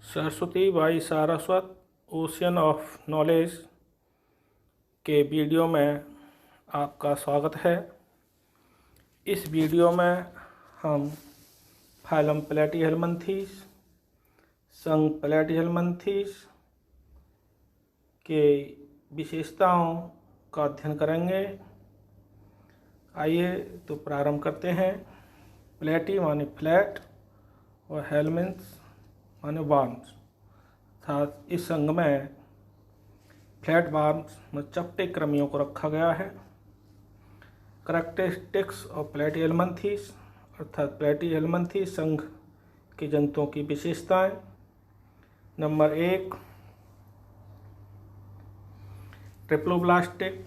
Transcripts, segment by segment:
Saraswati by Saraswat ocean of knowledge के video में आपका स्वागत है। इस वीडियो में हम फाइलम प्लेटीहेल्मिन्थीस, संघ प्लेटीहेल्मिन्थीस के विशेषताओं का अध्ययन करेंगे। आइए तो प्रारंभ करते हैं। प्लेटी माने फ्लैट और हेल्मिन्थ माने वार्म्स। अर्थात इस संघ में फ्लैट वार्म्स में चपटे कृमियों को रखा गया है। करैक्टरिस्टिक्स ऑफ प्लेटीहेल्मिन्थीस अर्थात प्लेटीहेल्मिन्थीस संघ के जंतुओं की विशेषताएं। नंबर 1, triploblastic,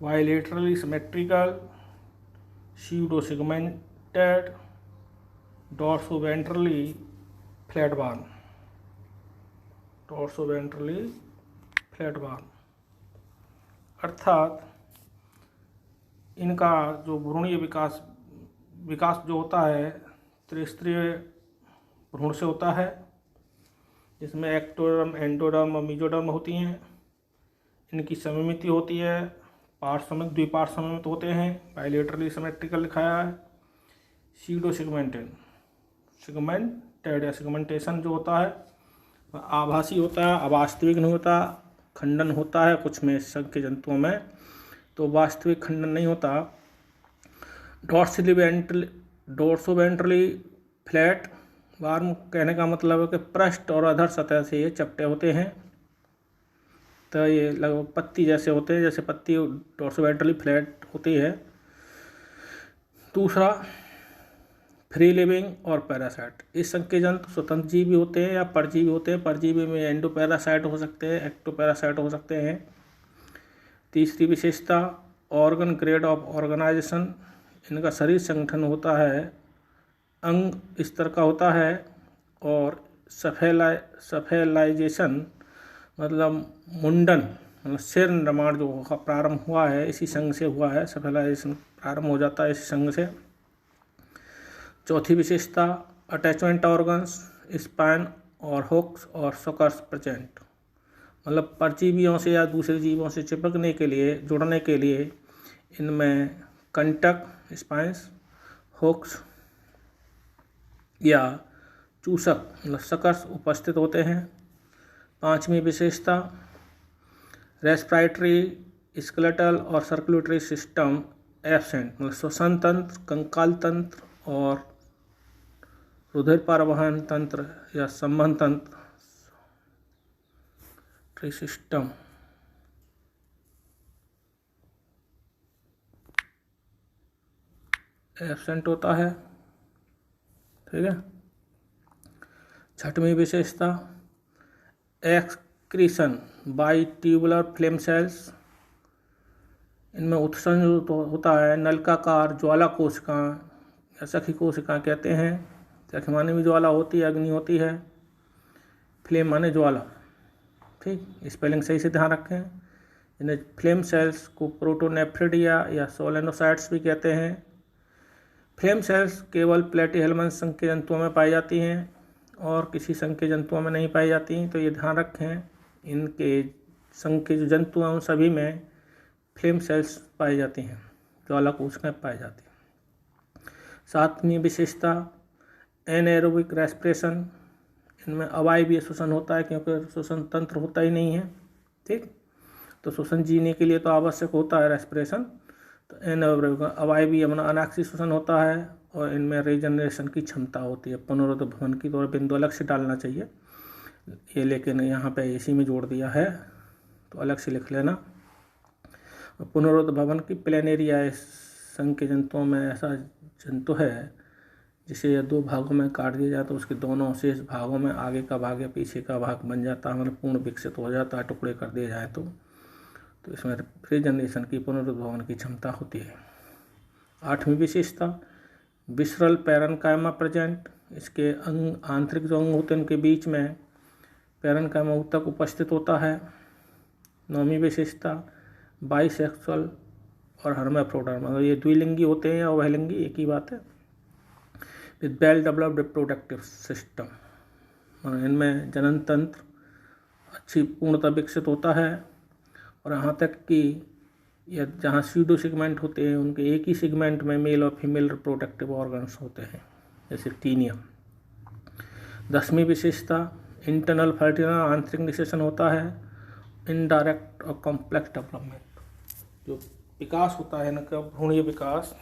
bilaterally symmetrical, pseudo segmented, dorsoventrally flat worm. Dorsoventrally flat worm अर्थात इनका जो भ्रूणीय विकास जो होता है त्रिस्तरीय भ्रूण से होता है, जिसमें एक्टोडर्म, एंडोडर्म और मीजोडर्म होती हैं। इनकी सममिति होती है, पार्श्वमित द्विपार्श्वमित होते हैं। बाइलेटरली सिमेट्रिकल लिखाया है। स्यूडो सेगमेंटेड या सेगमेंटेशन जो होता है वह आभासी होता है, अवास्तविक नहीं होता। खंडन होता है कुछ में संघ के जंतुओं में, तो वास्तविक खंडन नहीं होता। डॉर्सोवेंट्रली फ्लैट वार्म कहने का मतलब है कि पृष्ठ और अधर सतह से ये चपटे होते हैं। तो ये लगभग पत्ती जैसे होते हैं, जैसे पत्ती डॉर्सोवेंट्रली फ्लैट होती है। दूसरा, फ्री लिविंग और पैरासाइट। इस संघ के जंतु स्वतंत्र जीवी होते हैं या परजीवी होते हैं। परजीवी में एंडोपैरासाइट हो सकते हैं, एक्टोपैरासाइट हो सकते हैं। तीसरी विशेषता, ऑर्गन ग्रेड ऑफ ऑर्गेनाइजेशन। इनका शरीर संगठन होता है, अंग स्तर का होता है। और सफेलाइजेशन मतलब मुंडन, मतलब सिर निर्माण जो प्रारंभ हुआ है इसी संघ से हुआ है। सफेलाइजेशन प्रारंभ हो जाता है इसी संघ से। चौथी विशेषता, अटैचमेंट ऑर्गन्स, स्पाइन और हुक्स और सकर्स प्रेजेंट। मतलब परजीवियों से या दूसरे जीवों से चिपकने के लिए, जुड़ने के लिए इनमें कंटक, स्पाइंस, हुक्स या चूसक मतलब सकर्स उपस्थित होते हैं। पांचवी विशेषता, रेस्पिरेटरी, स्केलेटल और सर्कुलेटरी सिस्टम एब्सेंट। मतलब श्वसन तंत्र, कंकाल तंत्र और रुधिर परिवहन तंत्र या संवहन तंत्र सिस्टम एब्सेंट होता है। ठीक है। छठवीं विशेषता, excretion by tubular flame cells. इनमें उत्सर्जन होता है नलिकाकार ज्वाला कोशिकाएं या सखी कोशिकाएं कहते हैं। सखी माने भी ज्वाला होती है, अग्नि होती है। फ्लेम माने ज्वाला। ठीक, स्पेलिंग सही से ध्यान रखें। इन्हें फ्लेम सेल्स को प्रोटोनेफ्रिडिया या सोलेनोसाइट्स भी कहते हैं। फ्लेम सेल्स केवल प्लेटीहेल्मिन्थ संघ के जंतुओं में पाई जाती हैं और किसी संघ के जंतुओं में नहीं पाई जाती हैं। तो ये ध्यान रखें, इनके संघ के जो जंतु हैं उन सभी में फ्लेम सेल्स पाई जाती हैं, ज्वाला कोशिकाएं पाई जाती हैं। सातवीं विशेषता, एनएरोबिक रेस्पिरेशन। इनमें अवायवीय श्वसन होता है क्योंकि श्वसन तंत्र होता ही नहीं है। ठीक, तो श्वसन जीने के लिए तो आवश्यक होता है रेस्पिरेशन। तो एनएरोबिक अवायवीय मतलब अनाक्षी श्वसन होता है और इनमें रीजनरेशन की क्षमता होती है। पुनरुत्थ भवन की तो बिंदु अलग से डालना चाहिए ये, लेकिन यहाँ पे इसी में जोड़ दिया है तो अलग से लिख लेना। पुनरुत्थ भवन की प्लेनेरिया इस संघ के जंतुओं में ऐसा जंतु है जिसे यह दो भागों में काट दिया जाए तो उसके दोनों शेष भागों में आगे का भाग या पीछे का भाग बन जाता है, मतलब पूर्ण विकसित हो जाता है। टुकड़े कर दिए जाए तो इसमें रीजनरेशन की, पुनरुत्थ भवन की क्षमता होती है। आठवीं विशेषता, विसरल पैरेन्काइमा प्रेजेंट। इसके अंग, आंतरिक जो अंग होते हैं उनके बीच में पैरेन्काइमा ऊतक उपस्थित होता है। नौवीं विशेषता, बाइसेक्सुअल और हर्माफ्रोडिट। मतलब ये द्विलिंगी होते हैं या उभयलिंगी, एक ही बात है। With well developed reproductive system, इनमें जनन तंत्र अच्छी पूर्णतः विकसित होता है, और यहाँ तक कि या जहाँ स्यूडो सेगमेंट होते हैं उनके एक ही सेगमेंट में मेल और फीमेल रिप्रोडक्टिव ऑर्गन्स होते हैं, जैसे टीनिया। 10वीं विशेषता इंटरनल फर्टिलिटी, आंतरिक निषेचन होता है। इनडायरेक्ट और कॉम्प्लेक्स डेवलपमेंट, जो विकास होता है इनका भ्रूणीय विकास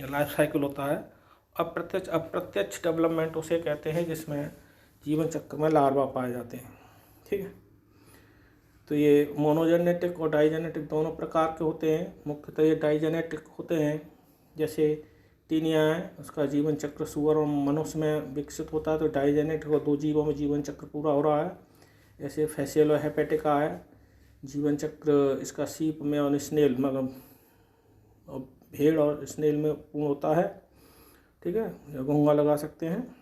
या लाइफ साइकिल होता है। अप्रत्यक्ष डेवलपमेंट उसे कहते हैं जिसमें जीवन चक्र में लार्वा पाए जाते हैं। ठीक है, तो ये मोनोजेनेटिक और डाइजेनेटिक दोनों प्रकार के होते हैं। मुख्यतः ये डाइजेनेटिक होते हैं, जैसे टीनिया है उसका जीवन चक्र सूअर और मनुष्य में विकसित होता है, तो डाइजेनेटिक और 2 जीवों में जीवन चक्र पूरा हो रहा है। ऐसे फैसियल और हेपेटिका है, जीवन चक्र इसका सीप में और स्नेल मतलब भेड़ और स्नेल में पूर्ण होता है। ठीक है, या घोंघा लगा सकते हैं।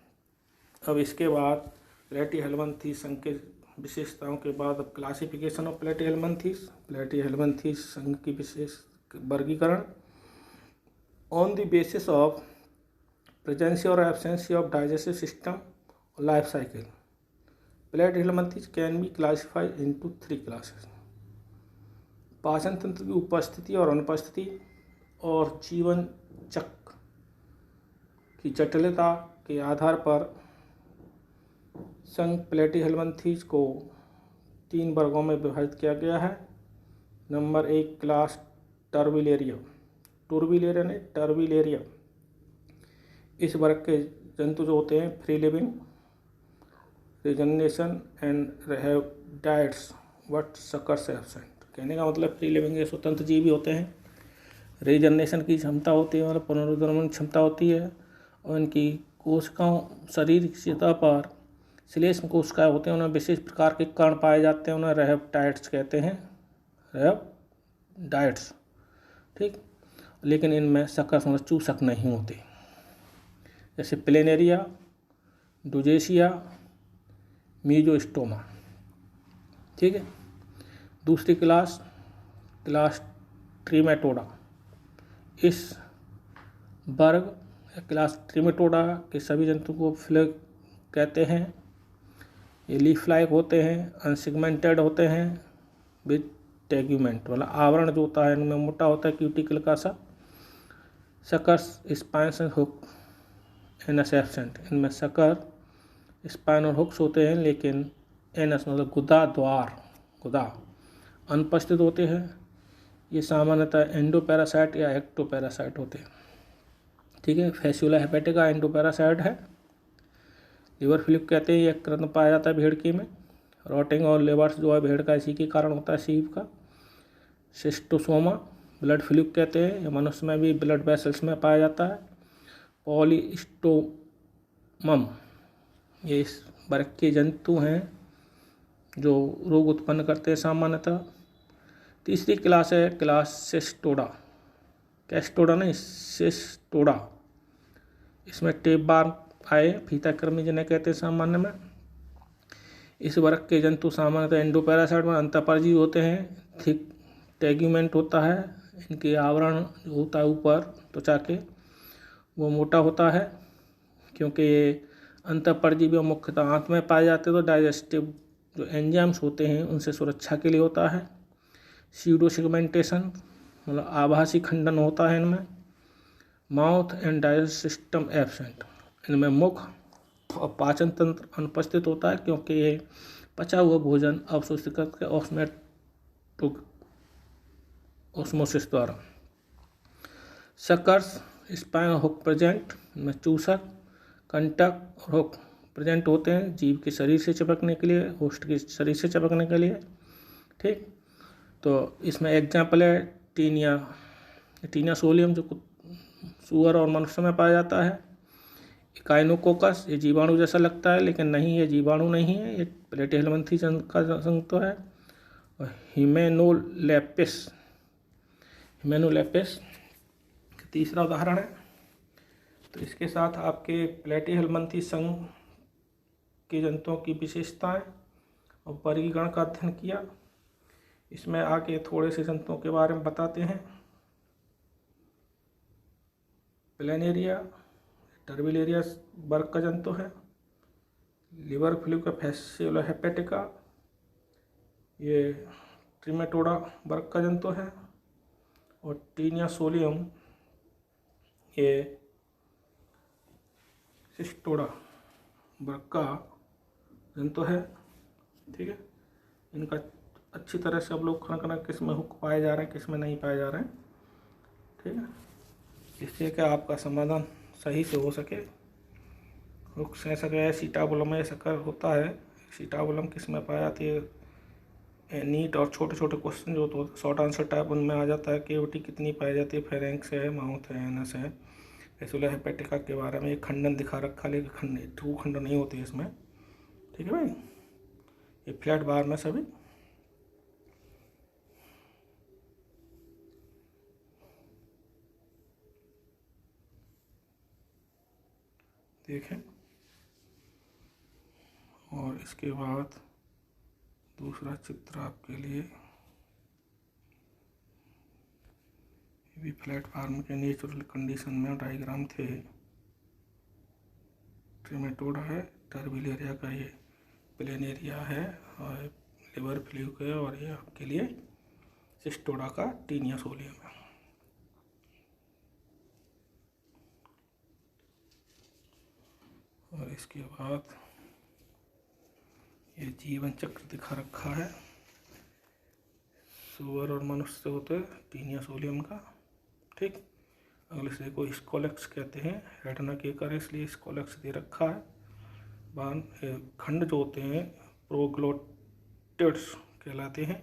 अब इसके बाद प्लेटीहेल्मिन्थेस संघ के विशेषताओं के बाद अब क्लासिफिकेशन ऑफ प्लेटीहेल्मिन्थेस संघ की विशेष वर्गीकरण on the basis of presence और एब्सेंस ऑफ डाइजेस्टिव सिस्टम और life cycle. Platyhelminthes can be classified into 3 classes. पाचन तंत्र की उपस्थिति और अनुपस्थिति और जीवन चक्र की जटिलता के आधार पर संघ प्लेटीहेल्मिन्थेस को 3 वर्गों में विभाजित किया गया है। Number 1 class Turbellaria. इस वर्ग के जंतु जो होते हैं free living, regeneration and have diets but suckers absent. कहने का मतलब फ्री लिविंग के स्वतंत्र जीव भी होते हैं, रीजनरेशन की क्षमता होती है मतलब पुनरुत्पादन की क्षमता होती है, और इनकी कोशिकाओं शरीर की सतह पर श्लेष्म कोशिकाएं होते हैं, उन्हें विशेष प्रकार के कण पाए जाते हैं, उन्हें रेप्टाइड्स कहते हैं, रेप्टाइड्स। ठीक, लेकिन इनमें सकर्स मतलब चूसक नहीं होते, जैसे प्लेनेरिया, डोजेसिया, मीजोस्टोमा। ठीक है, दूसरी क्लास ट्रिमेटोडा। इस वर्ग क्लास ट्रिमेटोडा के सभी जंतु को फ्लैग कहते हैं। ये लीफ लाइक होते हैं, अनसेगमेंटेड होते हैं विद टेग्यूमेंट, मतलब आवरण जो होता है इनमें मोटा होता है क्यूटिकल का सा। Suckers, spines and hook, anus absent. इनमें सकर, स्पाइन और हुक्स होते हैं, लेकिन एनस मतलब गुदा अनुपस्थित होते हैं। ये सामान्यतः एंडोपैरासाइट या एक्टोपैरासाइट होते हैं। ठीक है, फैसियोला हेपेटिका एंडोपैरासाइट है। लिवर फ्लूक कहते हैं, ये कृंतक पाया जाता है भेड़की में। रोटिंग और लिवर्स जो है भेड़ का इसी के कारण होता है, सीप का। सिस्टोसोमा ब्लड फ्लूक कहते हैं, ये मनुष्य में भी ब्लड वेसल्स में पाया जाता है। पॉलीस्टोमम, ये इस वर्ग के जंतु हैं जो रोग उत्पन्न करते हैं सामान्यतः। तीसरी क्लास है क्लास कैस्टोडा नहीं, सिस्टोडा। इसमें टेप बार आए फीताकृमि जिन्हें कहते हैं सामान्य में। इस वर्ग के जंतु सामान्यतः एंडोपैरासाइट में अंतःपरजीवी होते हैं। थिक टेग्यूमेंट होता है, इनके आवरण जो होता है ऊपर त्वचा के वो मोटा होता है, क्योंकि ये अंतःपरजीवी और मुख्यतः आंत में पाए जाते हैं, तो डाइजेस्टिव जो एंजाइम्स होते हैं उनसे सुरक्षा के लिए होता है। स्यूडो सेगमेंटेशन मतलब आभासी खंडन होता है इनमें। Mouth and digestive system absent, इनमें मुख और पाचन तंत्र अनुपस्थित होता है, क्योंकि ये पचा हुआ भोजन अवशोषित करके ऑस्मोसिस द्वारा। सकर्स, स्पाइन और हुक प्रेजेंट, इनमें चूसक, कंटक और हुक प्रेजेंट होते हैं जीव के शरीर से चिपकने के लिए, होस्ट के शरीर से चिपकने के लिए। ठीक, तो इसमें एग्जाम्पल है टीनिया सोलियम जो सूअर और मनुष्य में पाया जाता है। इकाइनोकोकस, ये जीवाणु जैसा लगता है लेकिन नहीं, ये जीवाणु नहीं है, ये प्लेटीहेल्मिन्थेस का संघ तो है। और हिमेनोलेपिस तीसरा उदाहरण है। तो इसके साथ आपके प्लेटीहेल्मिन्थेस संघ के जंतुओं की विशेषताएं और वर्गीकरण का अध्ययन किया। इसमें आगे थोड़े से जंतुओं के बारे में बताते हैं। प्लेनेरिया टर्बिलेरिया वर्ग का जंतु है। लिवर फ्लू का फैसियोला हेपेटिका, ये ट्रिमेटोडा वर्ग का जंतु है। और टीनिया सोलियम ये सिस्टोडा वर्ग का जंतु है। ठीक है, इनका अच्छी तरह से अवलोकन किस में हुक पाए जा रहे हैं, किस में नहीं पाए जा रहे हैं। ठीक है, जिससे कि आपका समाधान सही से हो सके। हुक सेंसर है, सीटाबुलम में शक्कर होता है। सीटाबुलम किस में पाया जाती है, नीट और छोटे छोटे क्वेश्चन जो तो शॉर्ट आंसर टाइप उनमें आ जाता है। केविटी कितनी पाई जाती है, फेरेंक्स है, माउथ है, एनस है। फैसियोला हेपेटिका के बारे में एक खंडन दिखा रखा, लेकिन ट्रू खंडन नहीं होती है इसमें। ठीक है भाई, ये फ्लैट बार में सभी देखें। और इसके बाद दूसरा चित्र आपके लिए, ये भी फ्लैट फार्म के नेचुरल कंडीशन में डायग्राम थे। ट्रिमेटोडा है, टर्बिलेरिया का ये प्लेनेरिया है, और लिवर फ्लू का, और ये आपके लिए सिस्टोडा का टीनिया सोलियम है। और इसके बाद ये जीवन चक्र दिखा रखा है। सुअर और मनुष्य होते हैं टीनिया सोलियम का। ठीक, अगले से को स्कोलेक्स कहते हैं, हेडना के कर इसलिए स्कोलेक्स दे रखा है। बान खंड जो होते हैं प्रोग्लोटिड्स कहलाते हैं।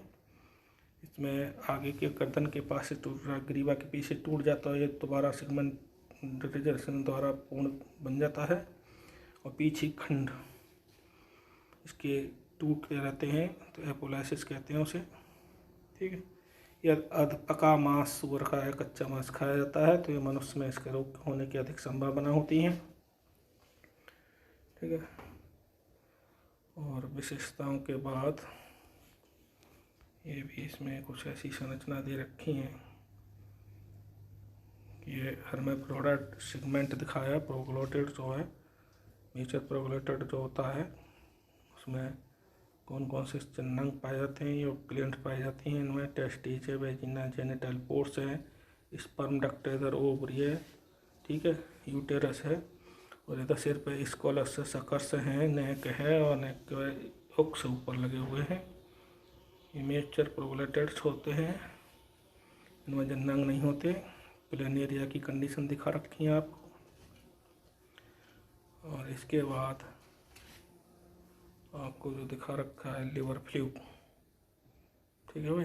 इसमें आगे के गर्दन के पास से टूट, ग्रीवा के पीछे टूट जाता है, ये दोबारा सेगमेंटाइजेशन द्वारा पूर्ण बन जाता है। और पीछे खंड इसके टूटते रहते हैं, तो एपोलाइसिस कहते हैं उसे। ठीक है, यह अधपका मांस सुअर का है, कच्चा मांस खाया जाता है, तो ये मनुष्य में इसके रोग होने की अधिक संभावना होती है। ठीक है, और विशेषताओं के बाद ये भी इसमें कुछ ऐसी संरचना दे रखी है कि ये हर्माफ्रोडाइट सेगमेंट दिखाया। प्रोग्लोटिड जो है, मेजर प्रोग्लोटिड जो होता है, उसमें कौन कौन से चिन्हांक पाए जाते हैं, ये ग्लैंड पाई जाती हैं इनमें। टेस्टिस है, वेजिना, जेनिटल पोर्स है, स्पर्म डक्ट इधर ओवरी है। ठीक है, यूटेरस है, और इधर सिर पे स्कोलस सकर्स हैं, नेक है, और नेक के हुक से ऊपर लगे हुए हैं। ये मेजर प्रोग्लोटिड्स होते हैं, इनमें चिन्हांक नहीं होते। प्लेनेरिया की कंडीशन दिखा रखी है आपको। और इसके बाद आपको जो दिखा रखा है लिवर फ्लू। ठीक है भाई,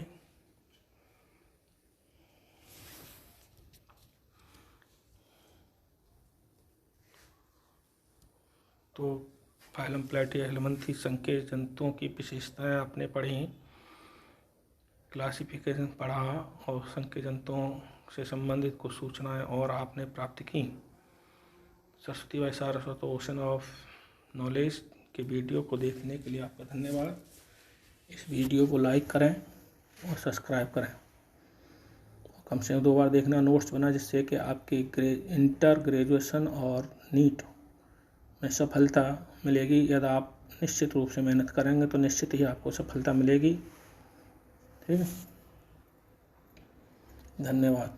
तो फाइलम प्लैटिया हेलमिंथी संघ के जंतुओं की विशेषताएं आपने पढ़ी, क्लासिफिकेशन पढ़ा, और संघ के जंतुओं से संबंधित कुछ सूचनाएं और आपने प्राप्त की। सरस्वती भाई सारस्वत ओशन ऑफ नॉलेज के वीडियो को देखने के लिए आपका धन्यवाद। इस वीडियो को लाइक करें और सब्सक्राइब करें, कम से कम 2 बार देखना, नोट्स बना, जिससे कि आपकी इंटर ग्रेजुएशन और नीट में सफलता मिलेगी। यदि आप निश्चित रूप से मेहनत करेंगे तो निश्चित ही आपको सफलता मिलेगी। ठीक है, धन्यवाद।